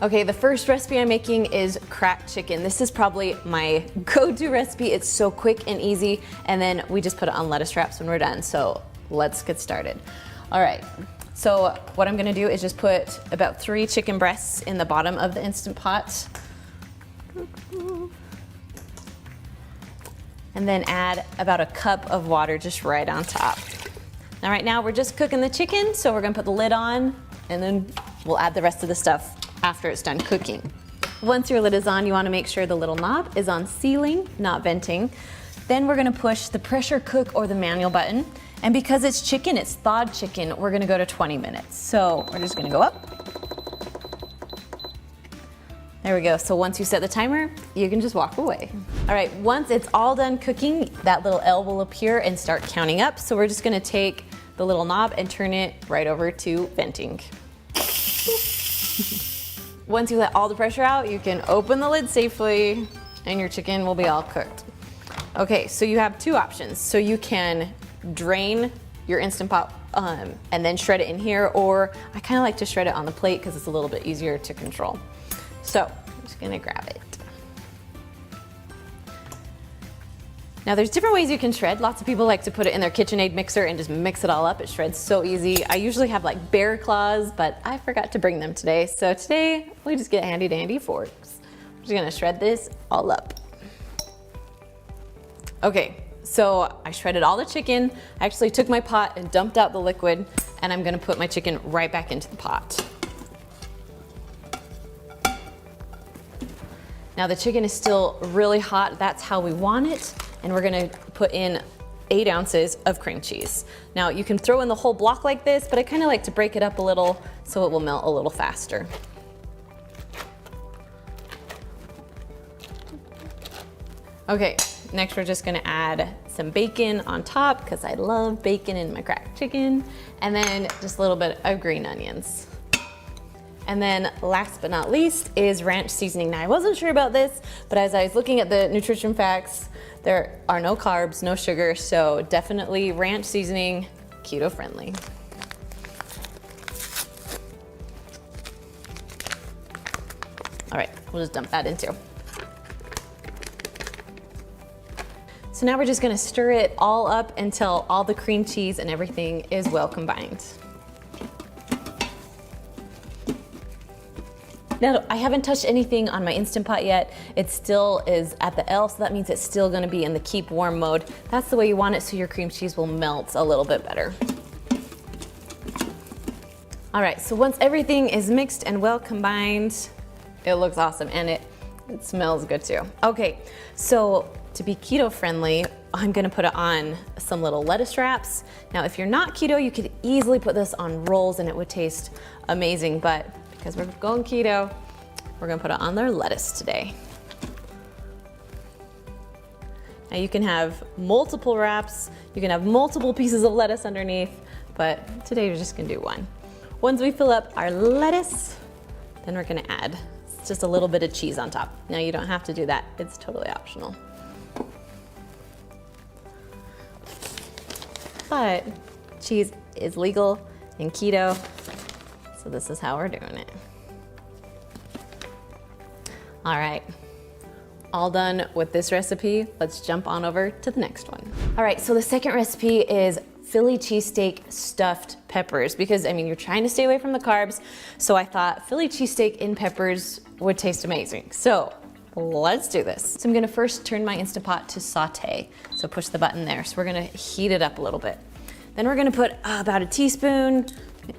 Okay, the first recipe I'm making is cracked chicken. This is probably my go-to recipe. It's so quick and easy, and then we just put it on lettuce wraps when we're done. So let's get started. All right, so what I'm gonna do is just put about 3 chicken breasts in the bottom of the Instant Pot. And then add about a cup of water just right on top. Now right now we're just cooking the chicken, so we're gonna put the lid on and then we'll add the rest of the stuff after it's done cooking. Once your lid is on, you wanna make sure the little knob is on sealing, not venting. Then we're gonna push the pressure cook or the manual button. And because it's chicken, it's thawed chicken, we're gonna go to 20 minutes. So we're just gonna go up. There we go. So once you set the timer, you can just walk away. All right, once it's all done cooking, that little L will appear and start counting up. So we're just gonna take the little knob and turn it right over to venting. Once you let all the pressure out, you can open the lid safely and your chicken will be all cooked. Okay, so you have 2 options. So you can drain your Instant Pot and then shred it in here, or I kind of like to shred it on the plate because it's a little bit easier to control. So I'm just gonna grab it. Now there's different ways you can shred. Lots of people like to put it in their KitchenAid mixer and just mix it all up. It shreds so easy. I usually have like bear claws, but I forgot to bring them today. So today we just get handy dandy forks. I'm just gonna shred this all up. Okay, so I shredded all the chicken. I actually took my pot and dumped out the liquid, and I'm gonna put my chicken right back into the pot. Now the chicken is still really hot. That's how we want it. And we're gonna put in 8 ounces of cream cheese. Now you can throw in the whole block like this, but I kind of like to break it up a little so it will melt a little faster. Okay, next we're just gonna add some bacon on top because I love bacon in my cracked chicken. And then just a little bit of green onions. And then last but not least is ranch seasoning. Now I wasn't sure about this, but as I was looking at the nutrition facts, there are no carbs, no sugar, so definitely ranch seasoning, keto friendly. All right, we'll just dump that in too. So now we're just gonna stir it all up until all the cream cheese and everything is well combined. Now, I haven't touched anything on my Instant Pot yet. It still is at the L, so that means it's still gonna be in the keep warm mode. That's the way you want it so your cream cheese will melt a little bit better. All right, so once everything is mixed and well combined, it looks awesome and it smells good too. Okay, so to be keto friendly, I'm gonna put it on some little lettuce wraps. Now, if you're not keto, you could easily put this on rolls and it would taste amazing, but because we're going keto, we're gonna put it on their lettuce today. Now you can have multiple wraps, you can have multiple pieces of lettuce underneath, but today we're just gonna do one. Once we fill up our lettuce, then we're gonna add just a little bit of cheese on top. Now you don't have to do that, it's totally optional. But cheese is legal in keto, so this is how we're doing it. All right, all done with this recipe. Let's jump on over to the next one. All right, so the second recipe is Philly cheesesteak stuffed peppers, because I mean, you're trying to stay away from the carbs. So I thought Philly cheesesteak in peppers would taste amazing. So let's do this. So I'm gonna first turn my Instant Pot to saute. So push the button there. So we're gonna heat it up a little bit. Then we're gonna put about a teaspoon,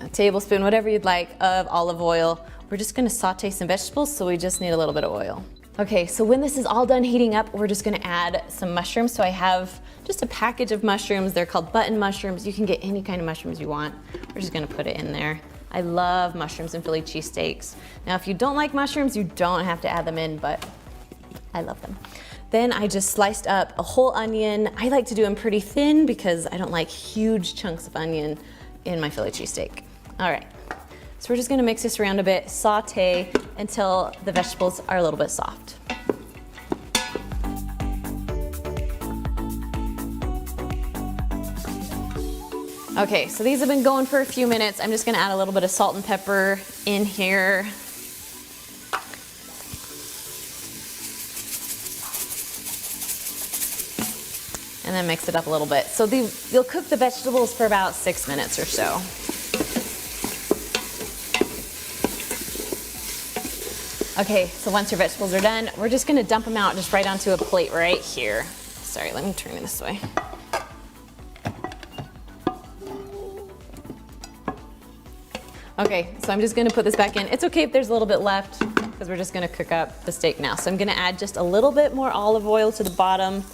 a tablespoon, whatever you'd like, of olive oil. We're just gonna saute some vegetables, so we just need a little bit of oil. Okay, so when this is all done heating up, we're just gonna add some mushrooms. So I have just a package of mushrooms. They're called button mushrooms. You can get any kind of mushrooms you want. We're just gonna put it in there. I love mushrooms in Philly cheesesteaks. Now, if you don't like mushrooms, you don't have to add them in, but I love them. Then I just sliced up a whole onion. I like to do them pretty thin because I don't like huge chunks of onion in my Philly cheesesteak. All right, so we're just gonna mix this around a bit, saute until the vegetables are a little bit soft. Okay, so these have been going for a few minutes. I'm just gonna add a little bit of salt and pepper in here. and then mix it up a little bit. So you'll cook the vegetables for about 6 minutes or so. Okay, so once your vegetables are done, we're just gonna dump them out just right onto a plate right here. Sorry, let me turn it this way. Okay, so I'm just gonna put this back in. It's okay if there's a little bit left because we're just gonna cook up the steak now. So I'm gonna add just a little bit more olive oil to the bottom.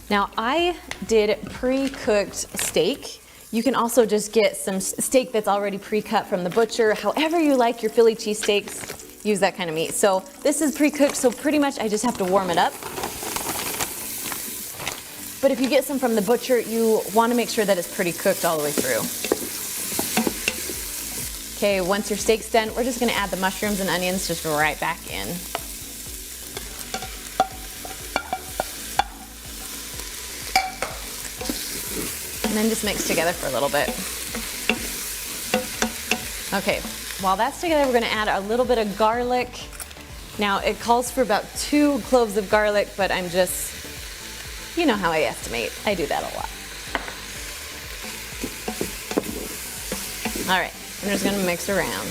Now I did pre-cooked steak. You can also just get some steak that's already pre-cut from the butcher. However you like your Philly cheesesteaks, use that kind of meat. So this is pre-cooked, so pretty much I just have to warm it up. But if you get some from the butcher, you wanna make sure that it's pretty cooked all the way through. Okay, once your steak's done, we're just gonna add the mushrooms and onions just right back in. And then just mix together for a little bit. Okay, while that's together, we're gonna add a little bit of garlic. Now, it calls for about 2 cloves of garlic, but I'm just, you know how I estimate. I do that a lot. All right, I'm just gonna mix around.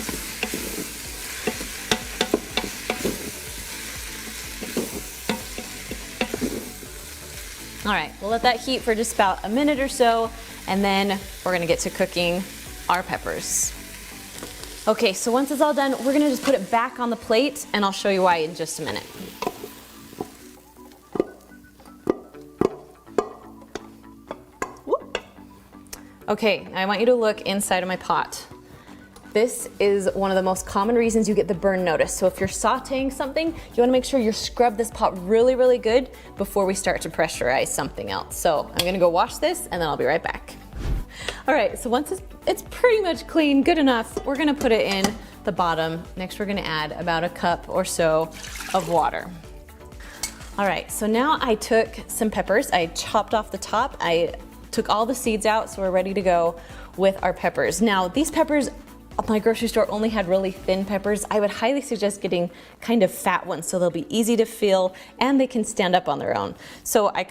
All right, we'll let that heat for just about a minute or so, and then we're gonna get to cooking our peppers. Okay, so once it's all done, we're gonna just put it back on the plate, and I'll show you why in just a minute. Whoop. Okay, I want you to look inside of my pot. This is one of the most common reasons you get the burn notice. So if you're sauteing something, you wanna make sure you scrub this pot really, really good before we start to pressurize something else. So I'm gonna go wash this and then I'll be right back. All right, so once it's pretty much clean, good enough, we're gonna put it in the bottom. Next, we're gonna add about a cup or so of water. All right, so now I took some peppers, I chopped off the top, I took all the seeds out, so we're ready to go with our peppers. Now, these peppers, my grocery store only had really thin peppers. I would highly suggest getting kind of fat ones so they'll be easy to peel and they can stand up on their own. So I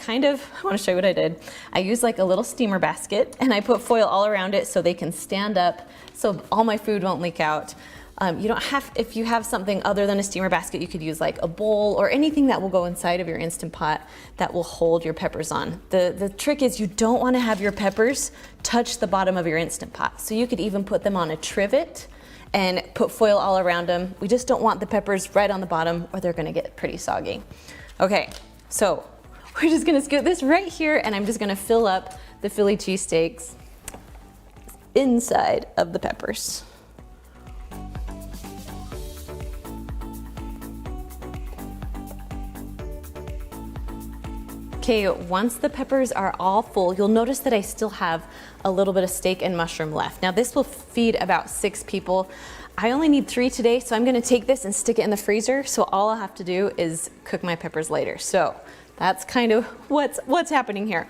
wanna show you what I did. I used like a little steamer basket and I put foil all around it so they can stand up so all my food won't leak out. You don't have, if you have something other than a steamer basket, you could use like a bowl or anything that will go inside of your Instant Pot that will hold your peppers on. The trick is you don't want to have your peppers touch the bottom of your Instant Pot. So you could even put them on a trivet and put foil all around them. We just don't want the peppers right on the bottom or they're gonna get pretty soggy. Okay, so we're just gonna scoot this right here and I'm just gonna fill up the Philly cheesesteaks inside of the peppers. Okay, once the peppers are all full, you'll notice that I still have a little bit of steak and mushroom left. Now this will feed about 6 people. I only need 3 today, so I'm gonna take this and stick it in the freezer, so all I'll have to do is cook my peppers later. So that's kind of what's happening here.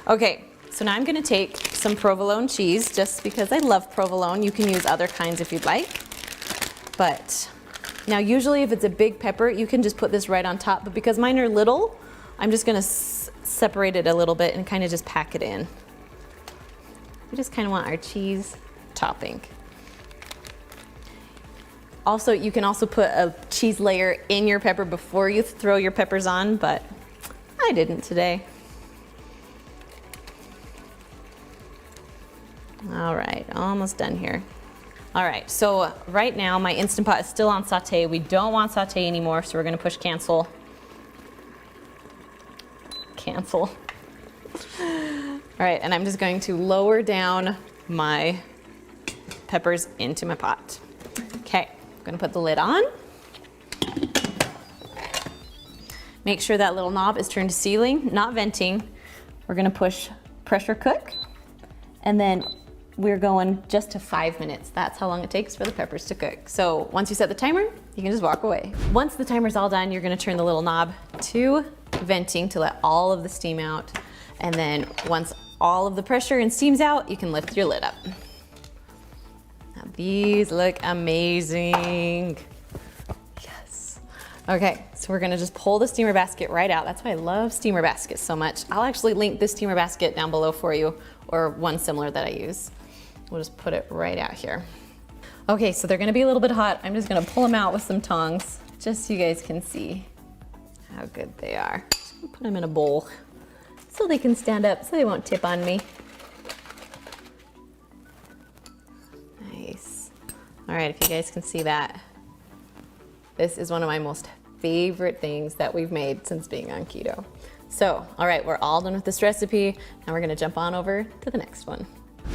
Okay, so now I'm gonna take some provolone cheese, just because I love provolone. You can use other kinds if you'd like. But now usually if it's a big pepper, you can just put this right on top, but because mine are little, I'm just gonna separate it a little bit and kind of just pack it in. We just kind of want our cheese topping. Also, you can also put a cheese layer in your pepper before you throw your peppers on, but I didn't today. All right, almost done here. All right, so right now my Instant Pot is still on saute. We don't want saute anymore, so we're gonna push cancel. Cancel. All right, and I'm just going to lower down my peppers into my pot. Okay, I'm gonna put the lid on. Make sure that little knob is turned to sealing, not venting. We're gonna push pressure cook, and then we're going just to 5 minutes. That's how long it takes for the peppers to cook. So once you set the timer, you can just walk away. Once the timer's all done, you're gonna turn the little knob to venting to let all of the steam out. And then once all of the pressure and steam's out, you can lift your lid up. Now these look amazing. Yes. Okay, so we're gonna just pull the steamer basket right out. That's why I love steamer baskets so much. I'll actually link this steamer basket down below for you, or one similar that I use. We'll just put it right out here. Okay, so they're gonna be a little bit hot. I'm just gonna pull them out with some tongs, just so you guys can see how good they are. Just gonna put them in a bowl so they can stand up, so they won't tip on me. Nice. All right, if you guys can see that. This is one of my most favorite things that we've made since being on keto. So, all right, we're all done with this recipe. Now we're gonna jump on over to the next one.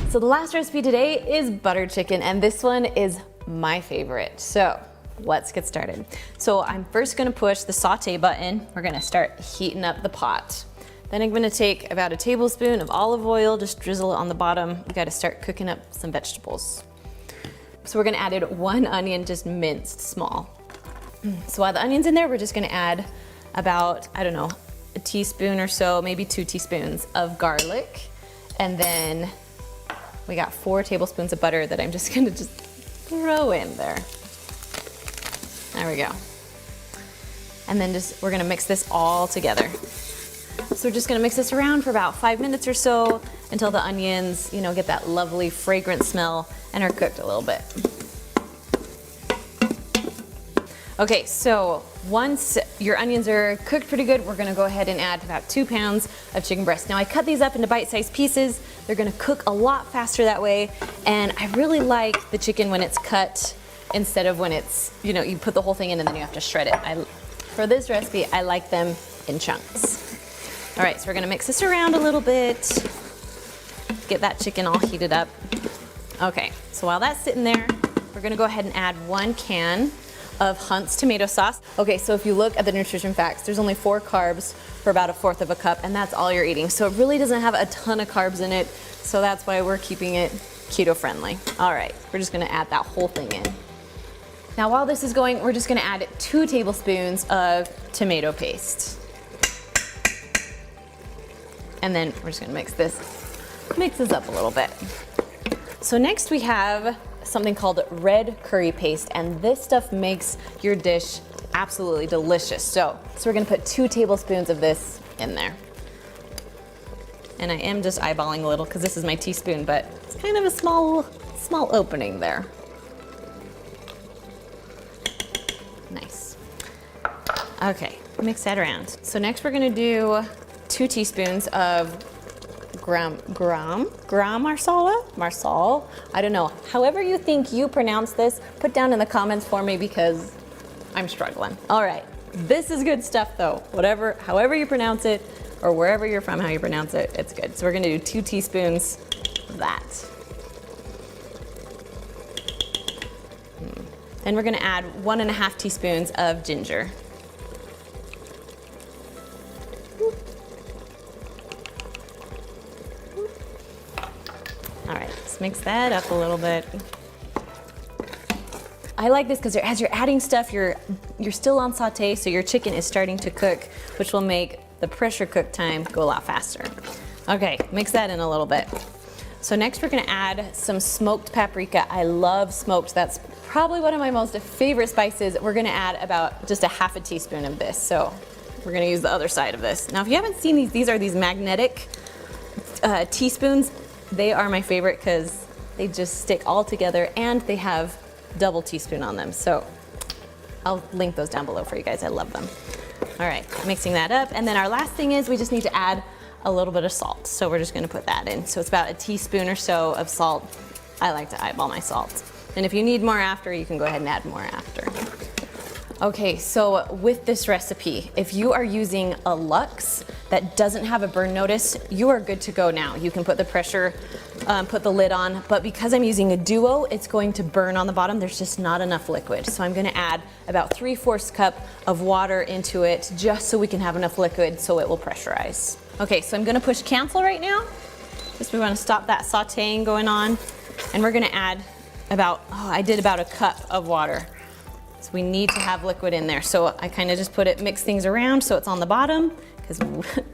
So the last recipe today is butter chicken, and this one is my favorite. So let's get started. So I'm first gonna push the saute button. We're gonna start heating up the pot. Then I'm gonna take about a tablespoon of olive oil, just drizzle it on the bottom. We gotta start cooking up some vegetables. So we're gonna add in 1 onion, just minced small. So while the onion's in there, we're just gonna add about, I don't know, a teaspoon or so, maybe 2 teaspoons of garlic. And then we got 4 tablespoons of butter that I'm just gonna throw in there. There we go. And then we're gonna mix this all together. So we're just gonna mix this around for about 5 minutes or so until the onions, get that lovely fragrant smell and are cooked a little bit. Okay, so once your onions are cooked pretty good, we're gonna go ahead and add about 2 pounds of chicken breast. Now I cut these up into bite-sized pieces. They're gonna cook a lot faster that way. And I really like the chicken when it's cut instead of when it's, you put the whole thing in and then you have to shred it. For this recipe, I like them in chunks. All right, so we're gonna mix this around a little bit. Get that chicken all heated up. Okay, so while that's sitting there, we're gonna go ahead and add 1 can of Hunt's tomato sauce. Okay, so if you look at the nutrition facts, there's only 4 carbs for about 1/4 of a cup, and that's all you're eating. So it really doesn't have a ton of carbs in it, so that's why we're keeping it keto friendly. All right, we're just gonna add that whole thing in. Now while this is going, we're just gonna add 2 tablespoons of tomato paste. And then we're just gonna mix this up a little bit. So next we have something called red curry paste, and this stuff makes your dish absolutely delicious. So we're gonna put 2 tablespoons of this in there. And I am just eyeballing a little because this is my teaspoon, but it's kind of a small opening there. Nice. Okay, mix that around. So next we're gonna do 2 teaspoons of marsala, I don't know. However you think you pronounce this, put down in the comments for me because I'm struggling. All right, this is good stuff though. However you pronounce it, or wherever you're from, how you pronounce it, it's good. So we're gonna do 2 teaspoons of that. Then we're gonna add 1.5 teaspoons of ginger. All right, let's mix that up a little bit. I like this because as you're adding stuff, you're still on saute, so your chicken is starting to cook, which will make the pressure cook time go a lot faster. Okay, mix that in a little bit. So next we're gonna add some smoked paprika. I love smoked. That's probably one of my most favorite spices. We're gonna add about just 1/2 teaspoon of this. So we're gonna use the other side of this. Now if you haven't seen these are these magnetic teaspoons. They are my favorite because they just stick all together and they have double teaspoon on them. So I'll link those down below for you guys. I love them. All right, mixing that up. And then our last thing is we just need to add a little bit of salt. So we're just gonna put that in. So it's about 1 teaspoon or so of salt. I like to eyeball my salt. And if you need more after, you can go ahead and add more after. Okay, so with this recipe, if you are using a Lux that doesn't have a burn notice, you are good to go now. You can put the pressure, put the lid on, but because I'm using a Duo, it's going to burn on the bottom. There's just not enough liquid. So I'm gonna add about 3/4 cup of water into it just so we can have enough liquid so it will pressurize. Okay, so I'm gonna push cancel right now. Just we wanna stop that sauteing going on. And we're gonna add I did about 1 cup of water. So we need to have liquid in there. So I kind of just mix things around so it's on the bottom because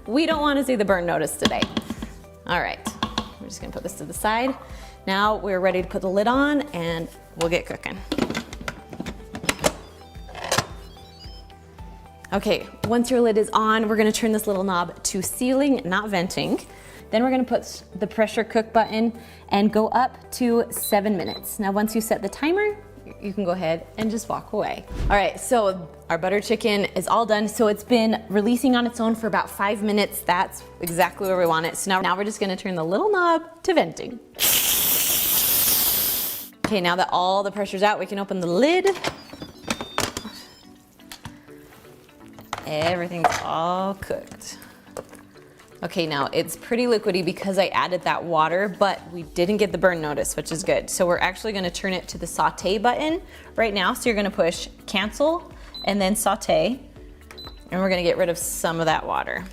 we don't want to see the burn notice today. All right, we're just gonna put this to the side. Now we're ready to put the lid on and we'll get cooking. Okay, once your lid is on, we're gonna turn this little knob to sealing, not venting. Then we're gonna put the pressure cook button and go up to 7 minutes. Now, once you set the timer, you can go ahead and just walk away. All right, so our butter chicken is all done. So it's been releasing on its own for about 5 minutes. That's exactly where we want it. So now we're just gonna turn the little knob to venting. Okay, now that all the pressure's out, we can open the lid. Everything's all cooked. Okay, now it's pretty liquidy because I added that water, but we didn't get the burn notice, which is good. So we're actually gonna turn it to the saute button right now. So you're gonna push cancel and then saute, and we're gonna get rid of some of that water.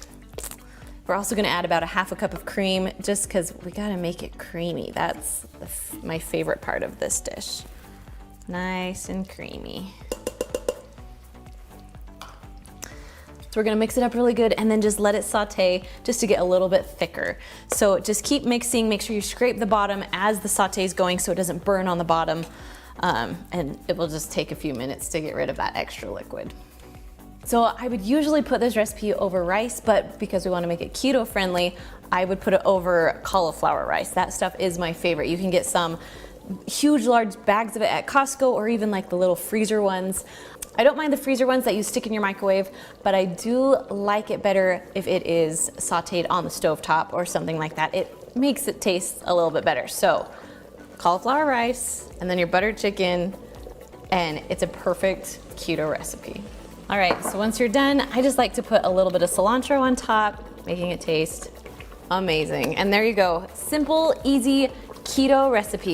We're also gonna add about a half a cup of cream just because we gotta make it creamy. That's my favorite part of this dish. Nice and creamy. So we're gonna mix it up really good and then just let it saute just to get a little bit thicker. So just keep mixing, make sure you scrape the bottom as the saute is going so it doesn't burn on the bottom. And it will just take a few minutes to get rid of that extra liquid. So I would usually put this recipe over rice, but because we wanna make it keto friendly, I would put it over cauliflower rice. That stuff is my favorite. You can get some huge, large bags of it at Costco or even like the little freezer ones. I don't mind the freezer ones that you stick in your microwave, but I do like it better if it is sauteed on the stovetop or something like that. It makes it taste a little bit better. So cauliflower rice and then your buttered chicken, and it's a perfect keto recipe. All right, so once you're done, I just like to put a little bit of cilantro on top, making it taste amazing. And there you go, simple, easy keto recipes.